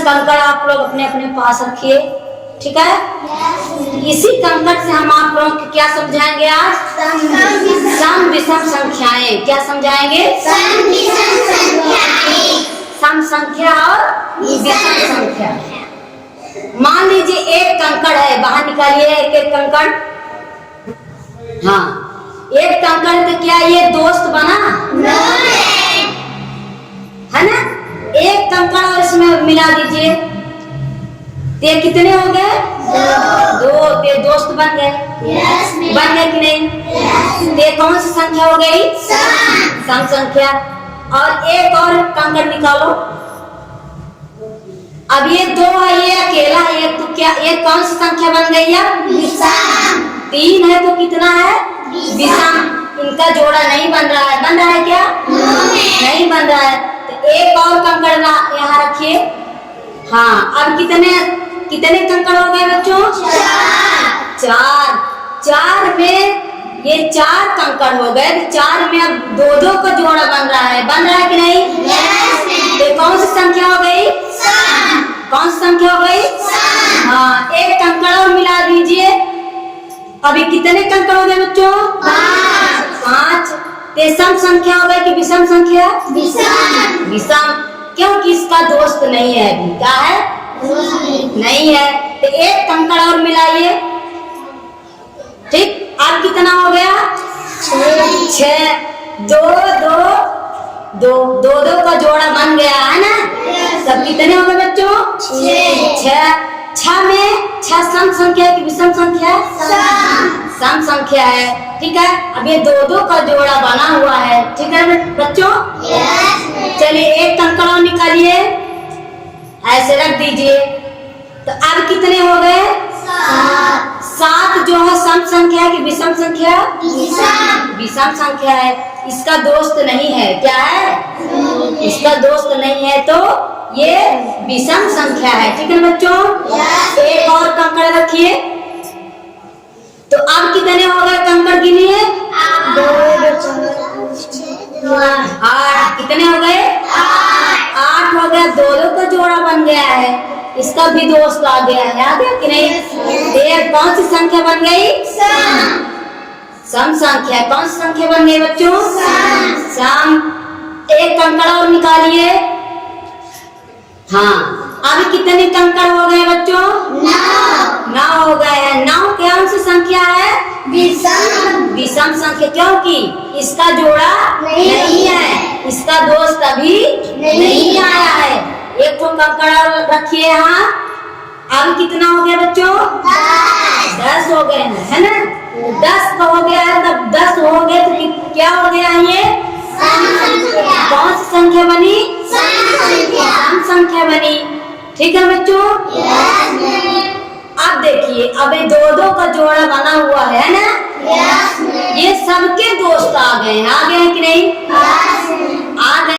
कंकड़ आप लोग अपने अपने पास रखिए, ठीक है। इसी कंकड़ से हम आप लोगों को क्या समझाएंगे आज? सम विषम संख्याएं। क्या समझाएंगे? सम संख्या और विषम संख्या। मान लीजिए एक कंकड़ है, बाहर निकालिए एक एक कंकड़। हाँ, एक कंकड़ तो क्या ये दोस्त बना? है ना। एक कंकड़ और इसमें मिला दीजिए, ये कितने हो गए? दो। ये दोस्त बन गए। बन गए कि नहीं? ये कौन सी संख्या हो गई? सम संख्या। और एक और कंकड़ निकालो। अब ये दो है, ये अकेला है, एक तो क्या, एक कौन सी संख्या बन गई है? तीन है तो कितना है? विषम। इनका जोड़ा नहीं बन रहा है। बन रहा है क्या? नहीं बन रहा है। तो एक और कंकड़ यहाँ रखिए। हाँ, अब कितने कंकड़ हो गए बच्चों? चार। चार में ये चार कंकड़ हो गए, चार में अब दो दो का जोड़ा बन रहा है। बन रहा है कि नहीं? तो कौन सी संख्या हो गई? कौन सी संख्या हो गई? हाँ, एक कंकड़ और मिला दीजिए। अभी कितने कंकड़ हो गए बच्चों? पांच। ये सम संख्या हो गई कि विषम संख्या? विषम। क्योंकि इसका दोस्त नहीं है अभी। क्या है? नहीं है। तो एक कंकड़ और मिलाइए। ठीक, अब कितना हो गया? छह। दो का जोड़ा बन गया है ना। सब कितने हो गए बच्चों? छह। छह सम संख्या है कि विषम संख्या? सम संख्या है, ठीक है। अब ये दो का जोड़ा बना हुआ है, ठीक है बच्चों। चलिए एक कंकड़ और निकालिए, ऐसे रख दीजिए। तो अब कितने हो गए? सात जो है सम संख्या है कि विषम संख्या? विषम संख्या है। इसका दोस्त नहीं है। क्या है? इसका दोस्त नहीं है, तो ये विषम संख्या है, ठीक है बच्चों। एक और कंकड़ रखिए। तो अब कितने हो गए कंकड़ गिनिए? 8। कितने हो गए? 8 हो गया। दो का जोड़ा बन गया है, इसका भी दोस्त आ गया है। आ गया कि नहीं? ये कौन सी संख्या बन गई? सम संख्या। कौन सी संख्या बन गई बच्चों? सम। एक कंकड़ और निकालिए। हाँ, अब कितने कंकड़ हो गए बच्चों? 9 हो गए हैं। 9 कौन सी संख्या है? विषम संख्या। क्योंकि इसका जोड़ा नहीं है, इसका दोस्त अभी नहीं आया है। एक तो कंकड़ रखिए यहाँ। अब कितना हो गया बच्चों? 10 हो गए हैं, है ना। 10 का हो गया है, तब 10 हो गए तो क्या हो गया ये? कौन सी संख्या बनी? सम संख्या बनी, ठीक है बच्चों। अब देखिए, अब ये दो का जोड़ा बना हुआ है ना। ये सबके दोस्त आ गए हैं। आ गए कि नहीं? आ गए।